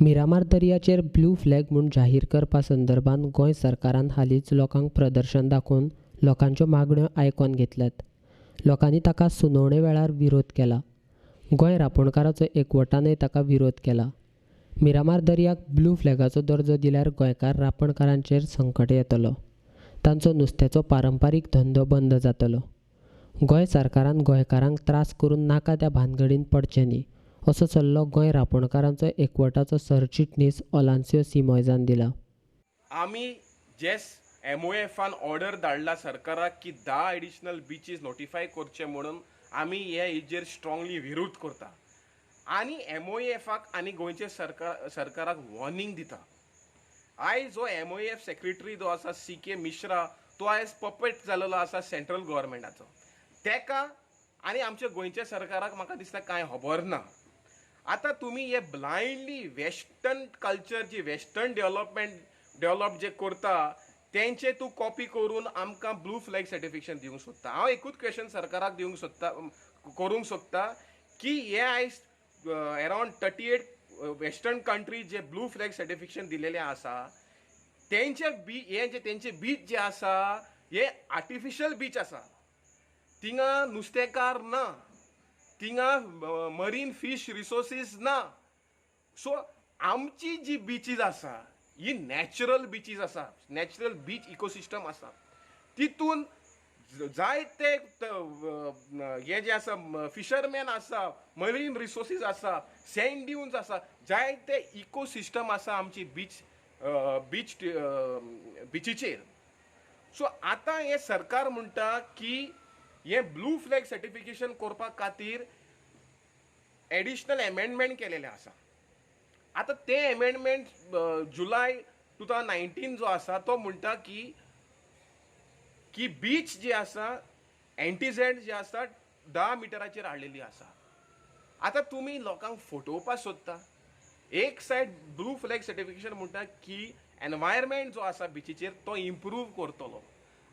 Miramar दर्याचेर blue flag म्हूण जाहीर करपा संदर्भात गोंय सरकारान हालींच लोकांक प्रदर्शन दाखोवन लोकांच्यो मागण्यो आयकोन घेतल्यात. लोकांनी ताका सुनावणे वेळार विरोध केला. गोंय रापणकाराचो एकवटानय ताका विरोध केला. मिरामार दर्याक ब्लू फ्लॅगाचो दर्जो दिल्यार गोंयकार रापणकारांचेर संकट येतलो. तांचो नुस्त्याचो पारंपारीक धंदो बंद जातलो. गोंय सरकारान गोंयकारांक त्रास करून नाका त्या भानगडीन पडचें न्ही असो सल्लो गोंय रापणकारांचो एकवटाचो सरचिटणीस ओलांसियो सिमोयजान दिला. आमी जे MOFन ऑर्डर धाडला सरकाराक की 10 एडिशनल बीचीस नोटिफाय करचे म्हणून आमी हेजेर स्ट्रॉंगली विरोध करता आनी MOFाक आनी गोंयचे सरकाराक वॉर्निंग दिता. आयज जो MOF सेक्रेटरी जो आसा CK मिश्रा तो आयज पपेट जाल्लो आसा सेंट्रल गव्हर्मेंटाचो. तेका आनी आमच्या गोंयच्या सरकाराक म्हाका दिसता कांय खबर ना. आतां तुमी हे ब्लायंडली वेस्टर्न कल्चर जी वेस्टर्न डेव्हलप जे करता तेंचे तूं कॉपी करून आमकां ब्लू फ्लॅग सर्टिफिकेशन दिवंक सोदता. हांव एकूच क्वेश्चन सरकाराक करूंक सोदता की हे आयज अरावंड 38 वेस्टर्न कंट्रीज जे ब्लू फ्लॅग सर्टिफिकेशन दिलेले आसा तेंचे बीच जे आसा हे आर्टिफिशियल बीच आसा. थिंगा नुस्तेकार ना, थिंगा मरीन फीश रिसोर्सीस ना. सो आमची जी बीचीस आसा ही नॅचरल बीचीस आसा, नॅचरल बीच इकोसिस्टम आसा. तितून जायते हे जे आसा फिशरमॅन आसा, मरीन रिसोर्सीस आसा, सँड ड्यून्स आसा, जायते इकोसिस्टम आसा आमची बीचीचेर. सो आतां हे सरकार म्हणटा की हे ब्लू फ्लॅग सर्टिफिकेशन करपा खातीर एडिशनल अमेंडमेंट केलेले आसा. आतां ते अमेंडमेंट जुलय 2019 जो आसा तो म्हणटा की बीच जी आसा एंटीझेड जी आसा 10 मिटराचेर हाडलेली आसा. आतां तुमी लोकांक फटोवपाक सोदता. एक सायड ब्लू फ्लॅग सर्टिफिकेशन म्हणटा की एनवायरमेंट जो आसा बिचीचेर तो इम्प्रूव करतलो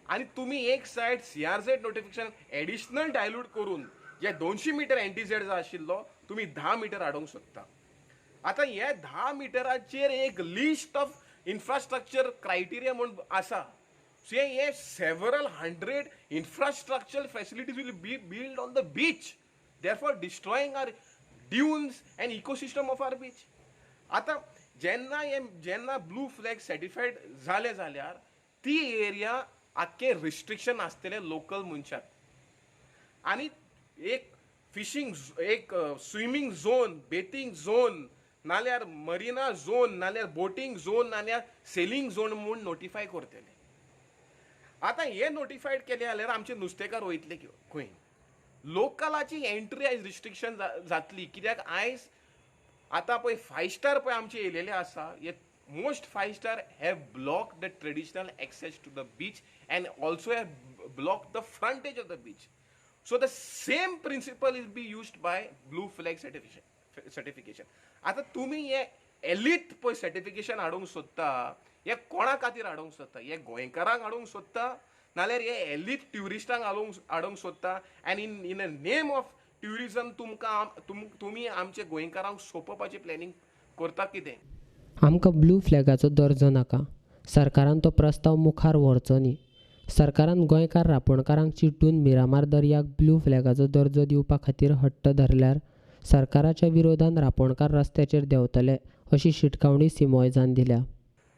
आनी तुमी एक said CRZ notification additional dilute करून जे 200 मिटर एंटीझेड जो आशिल्लो तुमी 10 मिटर हाडूंक सोदता. आतां हे 10 मिटराचेर एक लिस्ट ऑफ इन्फ्रास्ट्रक्चर क्रायटेरिया म्हणून आसा. सो हे several 100 infrastructure facilities will be build on the beach, therefore destroying our dunes and ecosystem of our beach. आतां जेन्ना ब्लू फ्लॅग सर्टिफायड जाले जाल्यार ती एरिया आख्खे रिस्ट्रिक्शन आसतले लोकल मनशाक आनी एक फिशींग एक स्विमींग झोन, बेथींग झोन नाल्यार मरिना झोन नाल्यार बोटींग झोन नाल्यार सेलिंग झोन म्हणून नोटिफाय करतले. आतां हे नोटिफायड केले जाल्यार आमचे नुस्तेकार वयतले खंय? लोकलाची एंट्री आयज रिस्ट्रिक्शन जातली. कित्याक आयज आतां पळय 5 स्टार पळय आमचे येयलेले आसा, हे most 5 star have block the traditional access to the beach and also have block the frontage of the beach. So the same principle is be used by blue flag certification. आता तुम्ही हे elite पळय certification हाडूंक सोदता, हे कोणा खातीर हाडूंक सोदता? हे गोंयकारांक हाडूंक सोदता नाल्यार हे एलिट ट्युरिस्टांक हाडूंक सोदता? आनी in a name of tourism तुमी आमचे गोंयकारांक सोंपोवपाची प्लॅनिंग करता कितें? आमकां ब्लू फ्लॅगाचो दर्जो नाका. सरकारान तो प्रस्ताव मुखार व्हरचो न्ही. सरकारान गोंयकार रापणकारांक चिड्डून मिरामार दर्याक ब्लू फ्लॅगाचो दर्जो दिवपा खातीर हट्ट धरल्यार सरकाराच्या विरोधान रापणकार रस्त्याचेर देंवतले अशी शिटकावणी सिमोयजान दिल्या.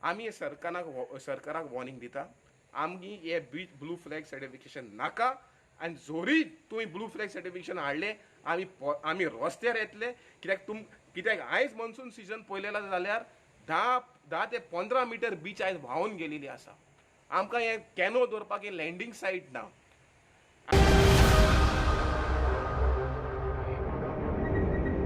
आमी सरकाराक वॉर्निंग दिता. आमी हे ब्लू फ्लॅग सर्टिफिकेशन नाका आनी जोरी तुवें ब्लू फ्लॅग सर्टिफिकेशन हाडले आमी रस्त्यार येतले. कित्याक आयज मॉन्सून सिजन पळयलें जाल्यार 10 ते 15 मिटर बीच आयज व्हांवून गेलेली आसा. आमकां हे कॅनो दवरपाक लँडींग सायट ना.